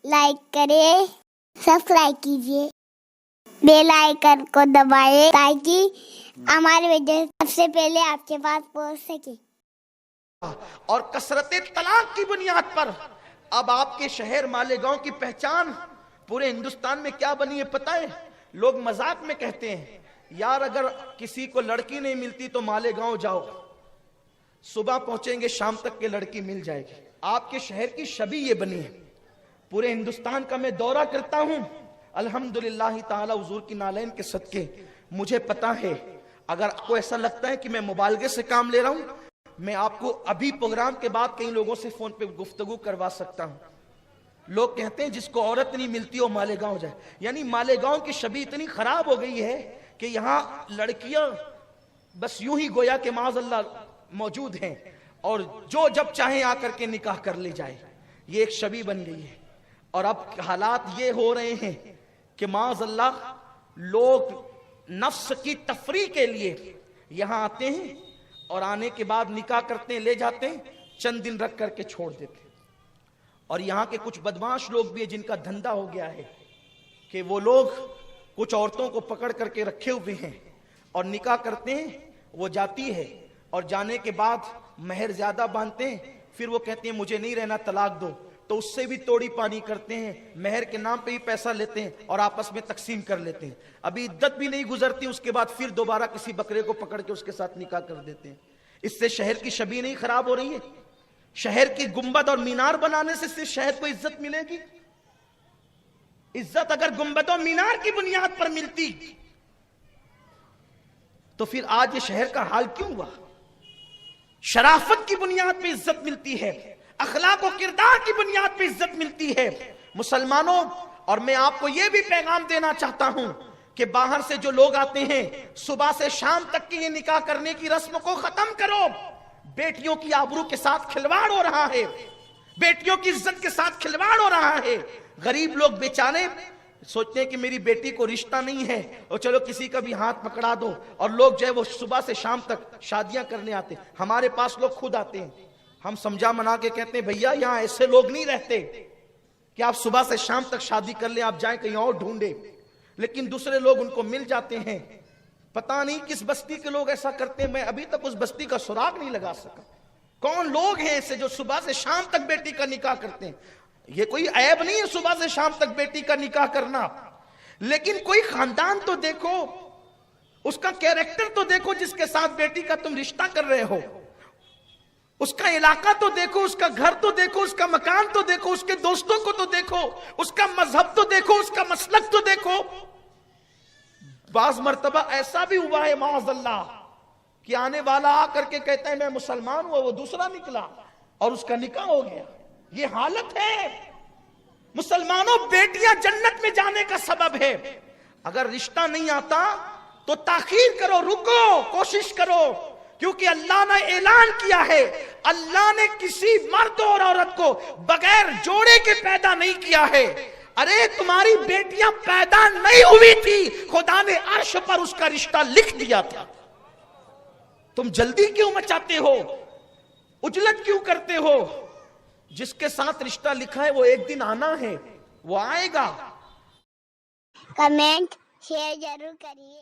Like کریں، subscribe کیجیے، bell icon کو دبائیں تاکہ ہماری ویڈیو سب سے پہلے آپ کے پاس پہنچ سکے۔ اور کثرت طلاق کی بنیاد پر اب آپ کے شہر مالیگاؤں کی پہچان پورے ہندوستان میں کیا بنی ہے پتہ ہے؟ لوگ مذاق میں کہتے ہیں یار اگر کسی کو لڑکی نہیں ملتی تو مالیگاؤں جاؤ، صبح پہنچیں گے شام تک کے لڑکی مل جائے گی۔ آپ کے شہر کی شبیہ یہ بنی ہے۔ پورے ہندوستان کا میں دورہ کرتا ہوں، الحمدللہ تعالی حضور کی نالین کے صدقے مجھے پتا ہے۔ اگر آپ کو ایسا لگتا ہے کہ میں مبالغے سے کام لے رہا ہوں، میں آپ کو ابھی پروگرام کے بعد کئی لوگوں سے فون پہ گفتگو کروا سکتا ہوں۔ لوگ کہتے ہیں جس کو عورت نہیں ملتی وہ مالیگاؤں جائے، یعنی مالیگاؤں کی شبیہ اتنی خراب ہو گئی ہے کہ یہاں لڑکیاں بس یوں ہی گویا کہ معاذ اللہ موجود ہیں اور جو جب چاہیں آ کر کے نکاح کر لے جائے، یہ ایک شبیہ بن گئی ہے۔ اور اب حالات یہ ہو رہے ہیں کہ معاذ اللہ لوگ نفس کی تفریح کے لیے یہاں آتے ہیں اور آنے کے بعد نکاح کرتے ہیں، لے جاتے ہیں، چند دن رکھ کر کے چھوڑ دیتے ہیں۔ اور یہاں کے کچھ بدماش لوگ بھی ہیں جن کا دھندا ہو گیا ہے کہ وہ لوگ کچھ عورتوں کو پکڑ کر کے رکھے ہوئے ہیں اور نکاح کرتے ہیں، وہ جاتی ہے اور جانے کے بعد مہر زیادہ باندھتے ہیں، پھر وہ کہتے ہیں مجھے نہیں رہنا طلاق دو، تو اس سے بھی توڑی پانی کرتے ہیں، مہر کے نام پہ ہی پیسہ لیتے ہیں اور آپس میں تقسیم کر لیتے ہیں۔ ابھی عدت بھی نہیں گزرتی اس کے بعد پھر دوبارہ کسی بکرے کو پکڑ کے اس کے ساتھ نکاح کر دیتے ہیں۔ اس سے شہر کی شبیہ نہیں خراب ہو رہی ہے؟ شہر کی گنبد اور مینار بنانے سے صرف شہر کو عزت ملے گی؟ عزت اگر گنبد اور مینار کی بنیاد پر ملتی تو پھر آج یہ شہر کا حال کیوں ہوا؟ شرافت کی بنیاد پہ عزت ملتی ہے، اخلاق و کردار کی بنیاد پہ عزت ملتی ہے۔ مسلمانوں، اور میں آپ کو یہ بھی پیغام دینا چاہتا ہوں کہ باہر سے جو لوگ آتے ہیں صبح سے شام تک کی یہ نکاح کرنے کی رسم کو ختم کرو۔ بیٹیوں کی آبرو کے ساتھ کھلواڑ ہو رہا ہے، بیٹیوں کی عزت کے ساتھ کھلواڑ ہو رہا ہے۔ غریب لوگ بیچارے سوچتے ہیں کہ میری بیٹی کو رشتہ نہیں ہے اور چلو کسی کا بھی ہاتھ پکڑا دو، اور لوگ جو ہے وہ صبح سے شام تک شادیاں کرنے آتے ہیں۔ ہمارے پاس لوگ خود آتے ہیں، ہم سمجھا منا کے کہتے ہیں بھیا یہاں ایسے لوگ نہیں رہتے کہ آپ صبح سے شام تک شادی کر لیں، آپ جائیں کہیں اور ڈھونڈیں، لیکن دوسرے لوگ ان کو مل جاتے ہیں۔ پتہ نہیں کس بستی کے لوگ ایسا کرتے ہیں، میں ابھی تک اس بستی کا سراغ نہیں لگا سکا۔ کون لوگ ہیں ایسے جو صبح سے شام تک بیٹی کا نکاح کرتے ہیں؟ یہ کوئی عیب نہیں ہے صبح سے شام تک بیٹی کا نکاح کرنا، لیکن کوئی خاندان تو دیکھو، اس کا کیریکٹر تو دیکھو جس کے ساتھ بیٹی کا تم رشتہ کر رہے ہو، اس کا علاقہ تو دیکھو، اس کا گھر تو دیکھو، اس کا مکان تو دیکھو، اس کے دوستوں کو تو دیکھو، اس کا مذہب تو دیکھو، اس کا مسلک تو دیکھو۔ بعض مرتبہ ایسا بھی ہوا ہے معاذ اللہ کہ آنے والا آ کر کے کہتا ہے میں مسلمان ہوں، وہ دوسرا نکلا اور اس کا نکاح ہو گیا۔ یہ حالت ہے۔ مسلمانوں، بیٹیاں جنت میں جانے کا سبب ہے۔ اگر رشتہ نہیں آتا تو تاخیر کرو، رکو، کوشش کرو، کیونکہ اللہ نے اعلان کیا ہے، اللہ نے کسی مرد اور عورت کو بغیر جوڑے کے پیدا نہیں کیا ہے۔ ارے تمہاری بیٹیاں پیدا نہیں ہوئی تھی، خدا نے عرش پر اس کا رشتہ لکھ دیا تھا۔ تم جلدی کیوں مچاتے ہو؟ عجلت کیوں کرتے ہو؟ جس کے ساتھ رشتہ لکھا ہے وہ ایک دن آنا ہے، وہ آئے گا۔ کمنٹ شیئر ضرور کریے۔